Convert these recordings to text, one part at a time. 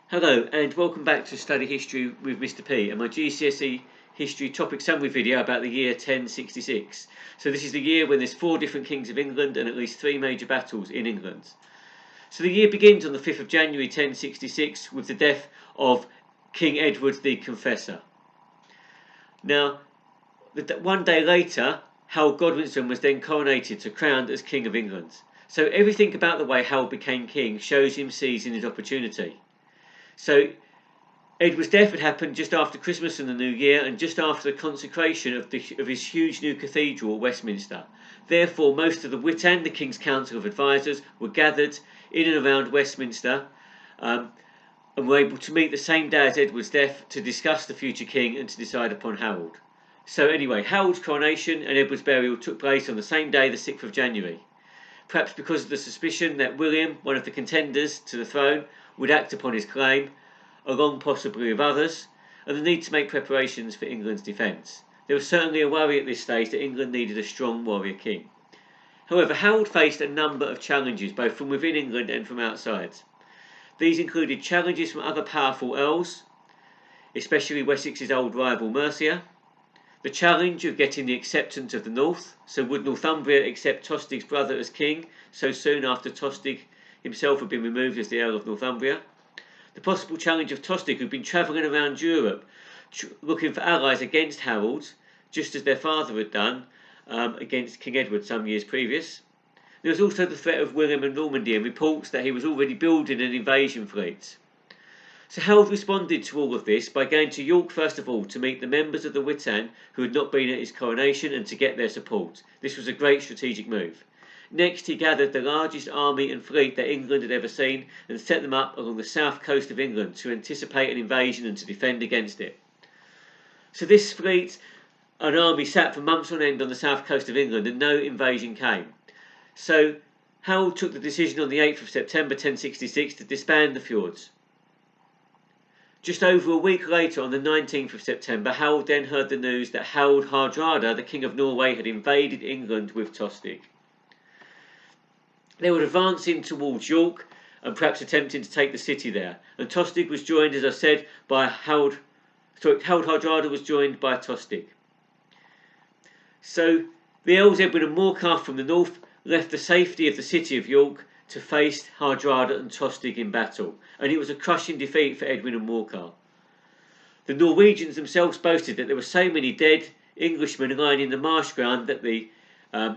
Hello and welcome back to Study History with Mr. P and my GCSE History topic summary video about the year 1066. So this is the year when there's 4 different kings of England and at least 3 major battles in England. So the year begins on the 5th of January 1066 with the death of King Edward the Confessor. Now, one day later, Harold Godwinson was then coronated, crowned as King of England. So everything about the way Harold became king shows him seizing his opportunity. So Edward's death had happened just after Christmas and the New Year and just after the consecration of his huge new cathedral at Westminster. Therefore, most of the Witan, the King's Council of Advisors, were gathered in and around Westminster and were able to meet the same day as Edward's death to discuss the future king and to decide upon Harold. So anyway, Harold's coronation and Edward's burial took place on the same day, the 6th of January. Perhaps because of the suspicion that William, one of the contenders to the throne, would act upon his claim, along possibly with others, and the need to make preparations for England's defence. There was certainly a worry at this stage that England needed a strong warrior king. However, Harold faced a number of challenges, both from within England and from outside. These included challenges from other powerful earls, especially Wessex's old rival Mercia, the challenge of getting the acceptance of the North, so would Northumbria accept Tostig's brother as king so soon after Tostig himself had been removed as the Earl of Northumbria, the possible challenge of Tostig, who'd been travelling around Europe looking for allies against Harold, just as their father had done against King Edward some years previous. There was also the threat of William of Normandy and reports that he was already building an invasion fleet. So Harold responded to all of this by going to York first of all to meet the members of the Witan who had not been at his coronation and to get their support. This was a great strategic move. Next, he gathered the largest army and fleet that England had ever seen and set them up along the south coast of England to anticipate an invasion and to defend against it. So this fleet and army sat for months on end on the south coast of England and no invasion came. So Harold took the decision on the 8th of September 1066 to disband the fjords. Just over a week later, on the 19th of September, Harold then heard the news that Harald Hardrada, the King of Norway, had invaded England with Tostig. They were advancing towards York and perhaps attempting to take the city there. And Tostig was joined, as I said, by Harold Hardrada was joined by Tostig. So the Earls Edwin and Morcar from the north left the safety of the city of York to face Hardrada and Tostig in battle, and it was a crushing defeat for Edwin and Morcar. The Norwegians themselves boasted that there were so many dead Englishmen lying in the marsh ground that the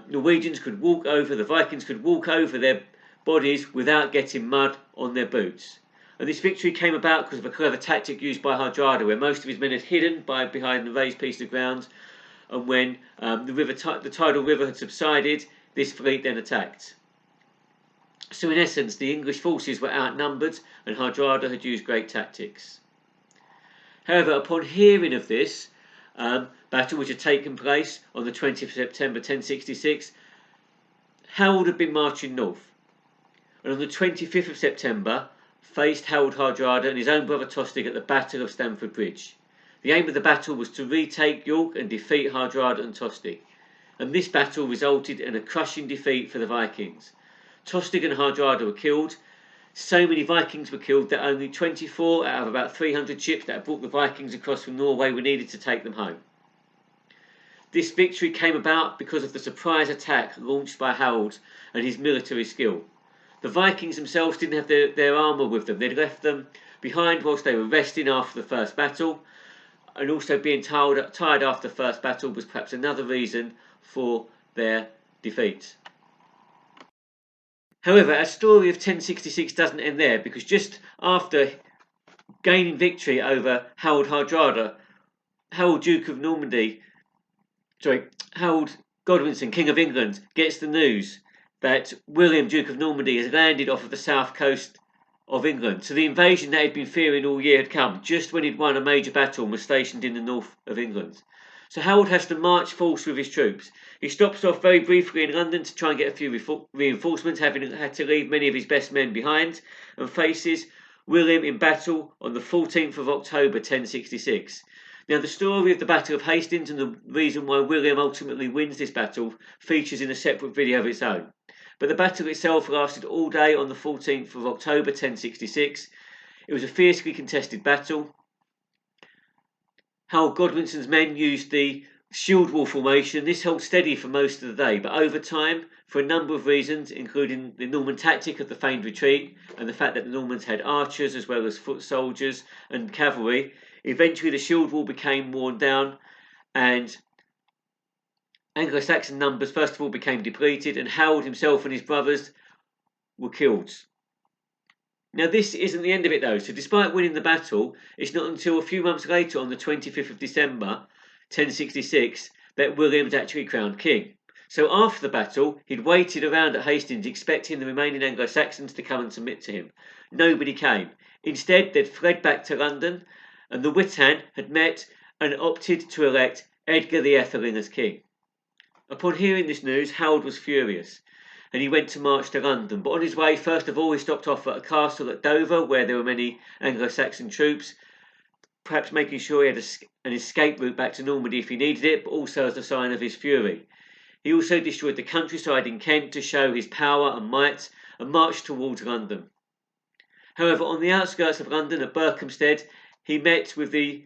Norwegians could walk over, the Vikings could walk over their bodies without getting mud on their boots. And this victory came about because of a clever tactic used by Hardrada, where most of his men had hidden behind the raised piece of ground, and when the tidal river had subsided, this fleet then attacked. So in essence, the English forces were outnumbered and Hardrada had used great tactics. However, upon hearing of this battle which had taken place on the 20th of September 1066, Harold had been marching north, and on the 25th of September faced Harold Hardrada and his own brother Tostig at the Battle of Stamford Bridge. The aim of the battle was to retake York and defeat Hardrada and Tostig, and this battle resulted in a crushing defeat for the Vikings. Tostig and Hardrada were killed. So many Vikings were killed that only 24 out of about 300 ships that had brought the Vikings across from Norway were needed to take them home. This victory came about because of the surprise attack launched by Harold and his military skill. The Vikings themselves didn't have their armour with them. They'd left them behind whilst they were resting after the first battle, and also being tired after the first battle was perhaps another reason for their defeat. However, our story of 1066 doesn't end there, because just after gaining victory over Harold Hardrada, Harold Godwinson, King of England, gets the news that William, Duke of Normandy, has landed off of the south coast of England. So the invasion that he'd been fearing all year had come, just when he'd won a major battle and was stationed in the north of England. So Harold has to march forth with his troops. He stops off very briefly in London to try and get a few reinforcements, having had to leave many of his best men behind, and faces William in battle on the 14th of October 1066. Now, the story of the Battle of Hastings and the reason why William ultimately wins this battle features in a separate video of its own. But the battle itself lasted all day on the 14th of October 1066. It was a fiercely contested battle. Harold Godwinson's men used the shield wall formation. This held steady for most of the day, but over time, for a number of reasons, including the Norman tactic of the feigned retreat and the fact that the Normans had archers as well as foot soldiers and cavalry, eventually the shield wall became worn down and Anglo-Saxon numbers first of all became depleted, and Harold himself and his brothers were killed. Now this isn't the end of it though, so despite winning the battle, it's not until a few months later on the 25th of December 1066 that William was actually crowned king. So after the battle, he'd waited around at Hastings expecting the remaining Anglo-Saxons to come and submit to him. Nobody came. Instead, they'd fled back to London, and the Witan had met and opted to elect Edgar the Etheling as king. Upon hearing this news, Harold was furious, and he went to march to London. But on his way, first of all, he stopped off at a castle at Dover, where there were many Anglo-Saxon troops, perhaps making sure he had an escape route back to Normandy if he needed it, but also as a sign of his fury. He also destroyed the countryside in Kent to show his power and might, and marched towards London. However, on the outskirts of London at Berkhamsted, he met with the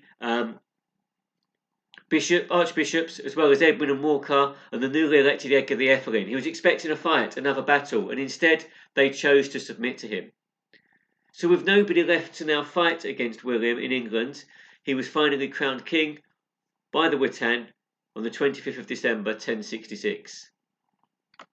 archbishops, as well as Edwin and Morcar and the newly elected Edgar the Etheling. He was expecting a fight, another battle, and instead they chose to submit to him. So with nobody left to now fight against William in England, he was finally crowned king by the Witan on the 25th of December 1066.